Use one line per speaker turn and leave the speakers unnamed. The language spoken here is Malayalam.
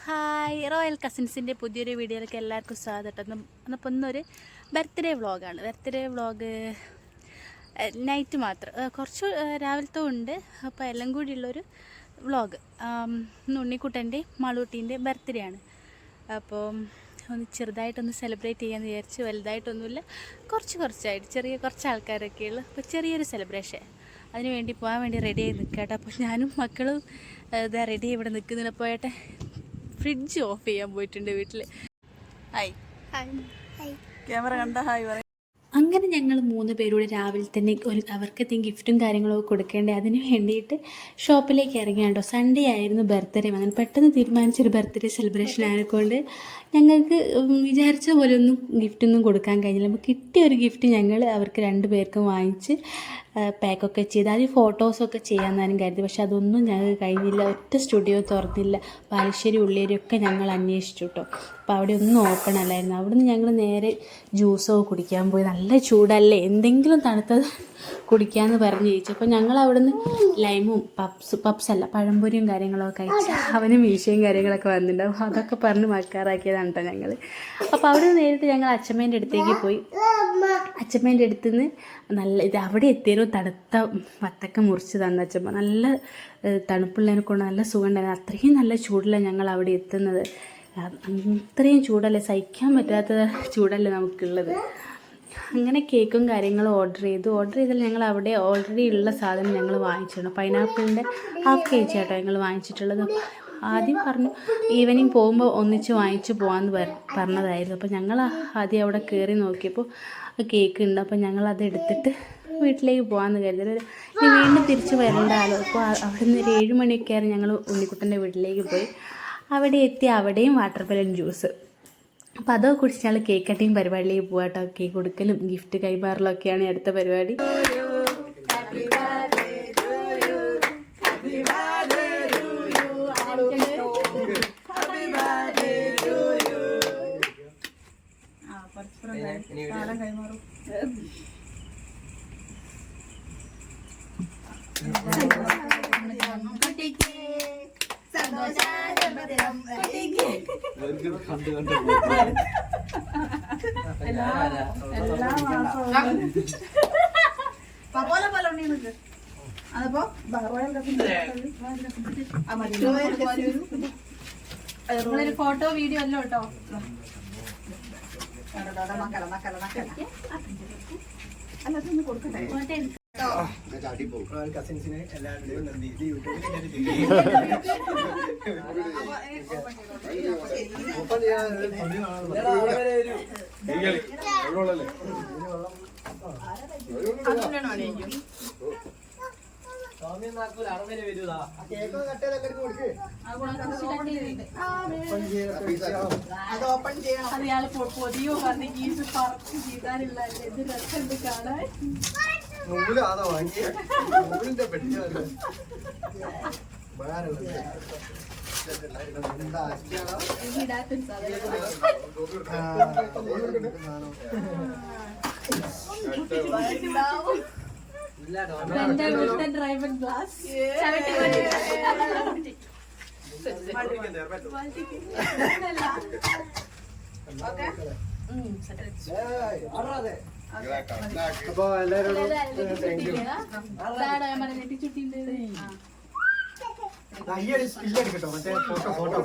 ഹായ് റോയൽ കസിൻസിൻ്റെ പുതിയൊരു വീഡിയോയിലേക്ക് എല്ലാവർക്കും സ്വാഗതം. അപ്പോൾ ഇന്നൊരു ബർത്ത്ഡേ വ്ളോഗാണ്. ബർത്ത്ഡേ വ്ളോഗ് നൈറ്റ് മാത്രം, കുറച്ച് രാവിലത്തെ ഉണ്ട്. അപ്പോൾ എല്ലാം കൂടിയുള്ളൊരു വ്ളോഗ്. ഉണ്ണിക്കുട്ടൻ്റെയും മാളൂട്ടീൻ്റെ ബർത്ത്ഡേ ആണ്. അപ്പോൾ ഒന്ന് ചെറുതായിട്ടൊന്ന് സെലിബ്രേറ്റ് ചെയ്യാമെന്ന് വിചാരിച്ച്. വലുതായിട്ടൊന്നുമില്ല, കുറച്ചായിട്ട് ചെറിയ കുറച്ച് ആൾക്കാരൊക്കെ ഉള്ളു. അപ്പോൾ ചെറിയൊരു സെലിബ്രേഷൻ അതിന് വേണ്ടി പോകാൻ വേണ്ടി റെഡി ആയി നിൽക്കട്ടെ. അപ്പോൾ ഞാനും മക്കളും ഇതാ റെഡി ഇവിടെ നിൽക്കുന്നില്ല. പോയട്ടെ, ഫ്രിഡ്ജ് ഓഫ് ചെയ്യാൻ പോയിട്ടുണ്ട് വീട്ടിൽ. ഹായ് ക്യാമറ കണ്ട ഹായ് പറയും. അങ്ങനെ ഞങ്ങൾ 3 പേരോട് രാവിലെ തന്നെ അവർക്ക് ഗിഫ്റ്റും കാര്യങ്ങളൊക്കെ കൊടുക്കേണ്ടേ, അതിന് വേണ്ടിയിട്ട് ഷോപ്പിലേക്ക് ഇറങ്ങിയാണ്ടോ. സൺഡേ ആയിരുന്നു ബർത്ത്ഡേ. അങ്ങനെ പെട്ടെന്ന് തീരുമാനിച്ചൊരു ബർത്ത്ഡേ സെലിബ്രേഷൻ ആയതുകൊണ്ട് ഞങ്ങൾക്ക് വിചാരിച്ച പോലെ ഒന്നും ഗിഫ്റ്റൊന്നും കൊടുക്കാൻ കഴിഞ്ഞില്ല. അപ്പോൾ കിട്ടിയ ഒരു ഗിഫ്റ്റ് ഞങ്ങൾ അവർക്ക് 2 പേർക്കും വാങ്ങിച്ച് പാക്കൊക്കെ ചെയ്ത് അതിൽ ഫോട്ടോസൊക്കെ ചെയ്യാമെന്നാലും കരുതി. പക്ഷെ അതൊന്നും ഞങ്ങൾക്ക് കഴിഞ്ഞില്ല. ഒറ്റ സ്റ്റുഡിയോ തുറന്നില്ല. ബാലുശ്ശേരി ഉള്ളേരിയൊക്കെ ഞങ്ങൾ അന്വേഷിച്ചു കേട്ടോ. അപ്പോൾ അവിടെ ഒന്നും ഓപ്പൺ അല്ലായിരുന്നു. അവിടുന്ന് ഞങ്ങൾ നേരെ ജ്യൂസോ കുടിക്കാൻ പോയി. നല്ല ചൂടല്ലേ, എന്തെങ്കിലും തണുത്തത് കുടിക്കാമെന്ന് പറഞ്ഞ് ചോദിച്ചു. അപ്പോൾ ഞങ്ങൾ അവിടുന്ന് ലൈമും പപ്സല്ല പഴംപൊരിയും കാര്യങ്ങളൊക്കെ കഴിച്ച് അവന് മീശയും കാര്യങ്ങളൊക്കെ വന്നിട്ടുണ്ടാവും. അതൊക്കെ പറഞ്ഞ് മക്കാറാക്കിയതാണ് കേട്ടോ ഞങ്ങൾ. അപ്പോൾ അവിടെ നിന്ന് നേരിട്ട് ഞങ്ങൾ അച്ഛമ്മേൻ്റെ അടുത്തേക്ക് പോയി. അച്ഛമ്മേൻ്റെ അടുത്ത് നിന്ന് നല്ല അവിടെ എത്തിയൊരു തണുത്ത വത്തക്ക മുറിച്ച് തന്ന അച്ഛമ്മ. നല്ല തണുപ്പുള്ളതിനെ കൊണ്ട് നല്ല സുഖം ഉണ്ടായിരുന്നു. അത്രയും നല്ല ചൂടിലാണ് ഞങ്ങൾ അവിടെ എത്തുന്നത്. അത്രയും ചൂടല്ലേ, സഹിക്കാൻ പറ്റാത്ത ചൂടല്ലേ നമുക്കുള്ളത്. അങ്ങനെ കേക്കും കാര്യങ്ങളും ഓർഡർ ചെയ്താൽ ഞങ്ങൾ അവിടെ ഓൾറെഡി ഉള്ള സാധനം ഞങ്ങൾ വാങ്ങിച്ചിട്ടുണ്ട്. പൈനാപ്പിളിൻ്റെ ½ kg ആട്ടോ ഞങ്ങൾ വാങ്ങിച്ചിട്ടുള്ളത്. ആദ്യം പറഞ്ഞു ഈവനിങ് പോകുമ്പോൾ ഒന്നിച്ച് വാങ്ങിച്ച് പോകാമെന്ന് പറഞ്ഞതായിരുന്നു. അപ്പോൾ ഞങ്ങൾ ആദ്യം അവിടെ കയറി നോക്കിയപ്പോൾ കേക്ക് ഉണ്ട്. അപ്പോൾ ഞങ്ങളത് എടുത്തിട്ട് വീട്ടിലേക്ക് പോകാമെന്ന് കരുതി. ഇനി വീണ്ടും തിരിച്ച് വരണ്ടാലോ. അപ്പോൾ അവിടെ നിന്ന് ഒരു 7 മണിയൊക്കെ ആയിരുന്നു ഞങ്ങൾ ഉണ്ണിക്കുട്ടൻ്റെ വീട്ടിലേക്ക് പോയി. അവിടെ എത്തി അവിടെയും വാട്ടർ മെലൺ ജ്യൂസ്. അപ്പോൾ അതൊക്കെ കുടിച്ച് ഞങ്ങൾ കേക്ക് കട്ടിങ് പരിപാടിയിലേക്ക് പോകാം കേട്ടോ. കേക്ക് കൊടുക്കലും ഗിഫ്റ്റ് കൈമാറലൊക്കെയാണ് അടുത്ത പരിപാടി. ഫോട്ടോ വീഡിയോ അല്ലോ കേട്ടോ. കൊടുക്കട്ടെ കസിൻസിനെ എല്ലാവരുടെയും നന്ദി. ഇത് അയാൾ പൊതിയോ പറഞ്ഞ് കീസ് പറച്ച് ചെയ്താനില്ല. ഇത് രസമുണ്ട് കാണാൻ. നൂലാതാ വാങ്ങിയ നൂലിന്റെ പെട്ടി ഡ്രൈവർ ഗ്ലാസ് അപ്പൊ എല്ലാവരോടും സ്കില്ലെടുക്കട്ടോ. മറ്റേ ഫോട്ടോ